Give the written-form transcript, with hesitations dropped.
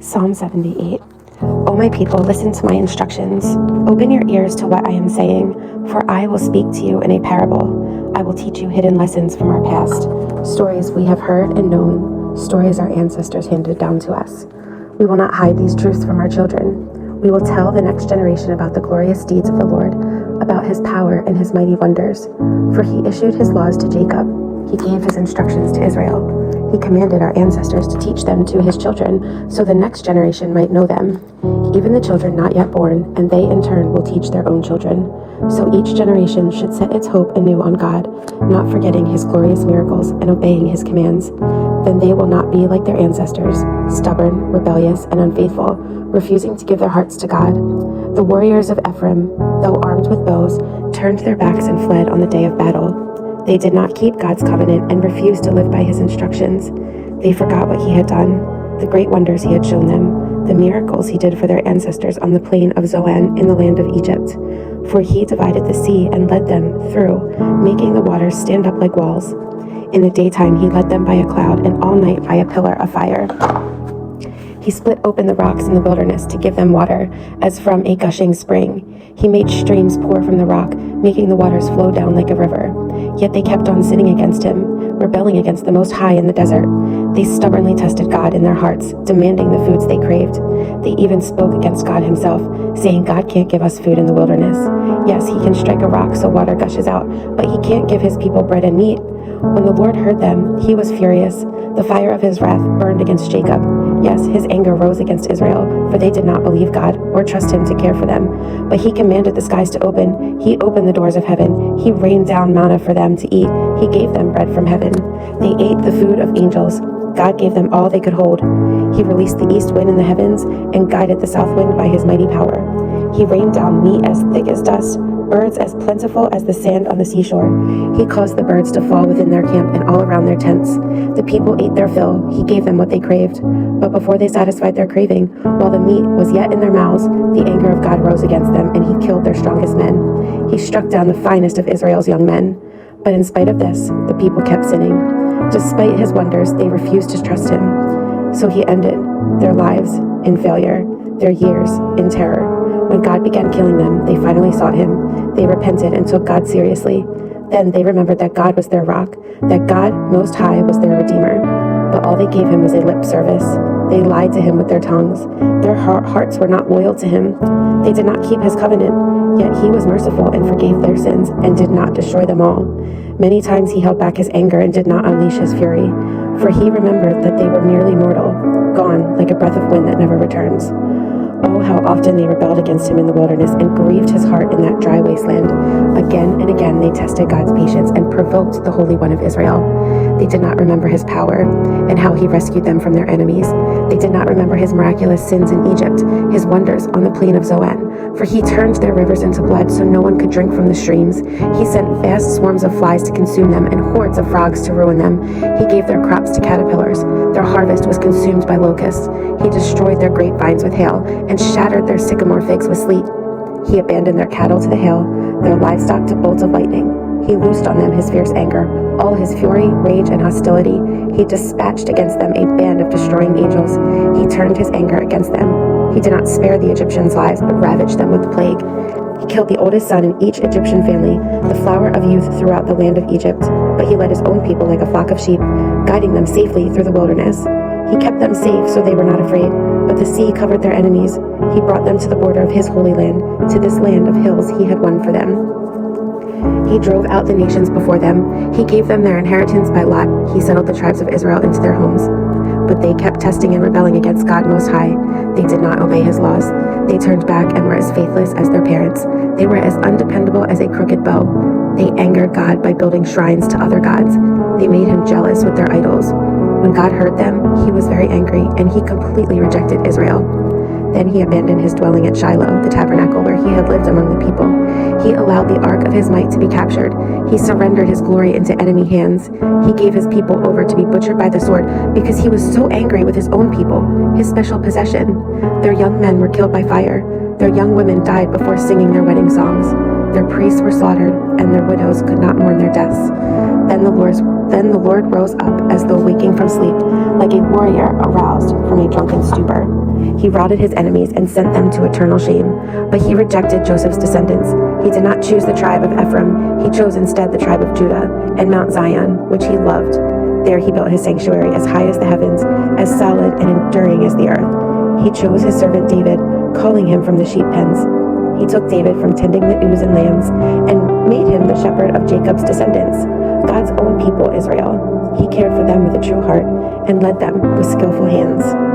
Psalm 78. O my people, listen to my instructions. Open your ears to what I am saying, for I will speak to you in a parable. I will teach you hidden lessons from our past, stories we have heard and known, stories our ancestors handed down to us. We will not hide these truths from our children. We will tell the next generation about the glorious deeds of the Lord, about his power and his mighty wonders. For he issued his laws to Jacob. He gave his instructions to Israel. He commanded our ancestors to teach them to his children, so the next generation might know them, even the children not yet born, and they in turn will teach their own children. So each generation should set its hope anew on God, not forgetting his glorious miracles and obeying his commands. Then they will not be like their ancestors, stubborn, rebellious, and unfaithful, refusing to give their hearts to God. The warriors of Ephraim, though armed with bows, turned their backs and fled on the day of battle. They did not keep God's covenant and refused to live by his instructions. They forgot what he had done, the great wonders he had shown them, the miracles he did for their ancestors on the plain of Zoan in the land of Egypt. For he divided the sea and led them through, making the waters stand up like walls. In the daytime he led them by a cloud, and all night by a pillar of fire. He split open the rocks in the wilderness to give them water, as from a gushing spring. He made streams pour from the rock, making the waters flow down like a river. Yet they kept on sinning against him, rebelling against the Most High in the desert. They stubbornly tested God in their hearts, demanding the foods they craved. They even spoke against God himself, saying God can't give us food in the wilderness. Yes, he can strike a rock so water gushes out, but he can't give his people bread and meat. When the Lord heard them, he was furious. The fire of his wrath burned against Jacob. Yes, his anger rose against Israel, for they did not believe God or trust him to care for them. But he commanded the skies to open. He opened the doors of heaven. He rained down manna for them to eat. He gave them bread from heaven. They ate the food of angels. God gave them all they could hold. He released the east wind in the heavens and guided the south wind by his mighty power. He rained down meat as thick as dust, birds as plentiful as the sand on the seashore. He caused the birds to fall within their camp and all around their tents. The people ate their fill. He gave them what they craved. But before they satisfied their craving, while the meat was yet in their mouths, the anger of God rose against them, and he killed their strongest men. He struck down the finest of Israel's young men. But in spite of this, the people kept sinning. Despite his wonders, they refused to trust him. So he ended their lives in failure, their years in terror. When God began killing them, they finally sought him. They repented and took God seriously. Then they remembered that God was their rock, that God Most High was their Redeemer. But all they gave him was a lip service. They lied to him with their tongues. Their hearts were not loyal to him. They did not keep his covenant. Yet he was merciful and forgave their sins and did not destroy them all. Many times he held back his anger and did not unleash his fury, for he remembered that they were merely mortal, gone like a breath of wind that never returns. Oh, how often they rebelled against him in the wilderness and grieved his heart in that dry wasteland. Again and again they tested God's patience and provoked the Holy One of Israel. They did not remember his power and how he rescued them from their enemies. They did not remember his miraculous sins in Egypt, his wonders on the plain of Zoan. For he turned their rivers into blood so no one could drink from the streams. He sent vast swarms of flies to consume them and hordes of frogs to ruin them. He gave their crops to caterpillars. Their harvest was consumed by locusts. He destroyed their grapevines with hail and shattered their sycamore figs with sleet. He abandoned their cattle to the hail, their livestock to bolts of lightning. He loosed on them his fierce anger, all his fury, rage, and hostility. He dispatched against them a band of destroying angels. He turned his anger against them. He did not spare the Egyptians' lives, but ravaged them with the plague. He killed the oldest son in each Egyptian family, the flower of youth throughout the land of Egypt. But he led his own people like a flock of sheep, guiding them safely through the wilderness. He kept them safe so they were not afraid, but the sea covered their enemies. He brought them to the border of his holy land, to this land of hills he had won for them. He drove out the nations before them. He gave them their inheritance by lot. He settled the tribes of Israel into their homes. But they kept testing and rebelling against God Most High. They did not obey his laws. They turned back and were as faithless as their parents. They were as undependable as a crooked bow. They angered God by building shrines to other gods. They made him jealous with their idols. When God heard them, he was very angry, and he completely rejected Israel. Then he abandoned his dwelling at Shiloh, the tabernacle where he had lived among the people. He allowed the ark of his might to be captured. He surrendered his glory into enemy hands. He gave his people over to be butchered by the sword because he was so angry with his own people, his special possession. Their young men were killed by fire. Their young women died before singing their wedding songs. Their priests were slaughtered, and their widows could not mourn their deaths. Then the Lord rose up as though waking from sleep, like a warrior aroused. aroused from a drunken stupor. He routed his enemies and sent them to eternal shame. But he rejected Joseph's descendants. He did not choose the tribe of Ephraim. He chose instead the tribe of Judah and Mount Zion, which he loved. There he built his sanctuary as high as the heavens, as solid and enduring as the earth. He chose his servant David, calling him from the sheep pens. He took David from tending the ewes and lambs and made him the shepherd of Jacob's descendants, God's own people, Israel. He cared for them with a true heart and led them with skillful hands.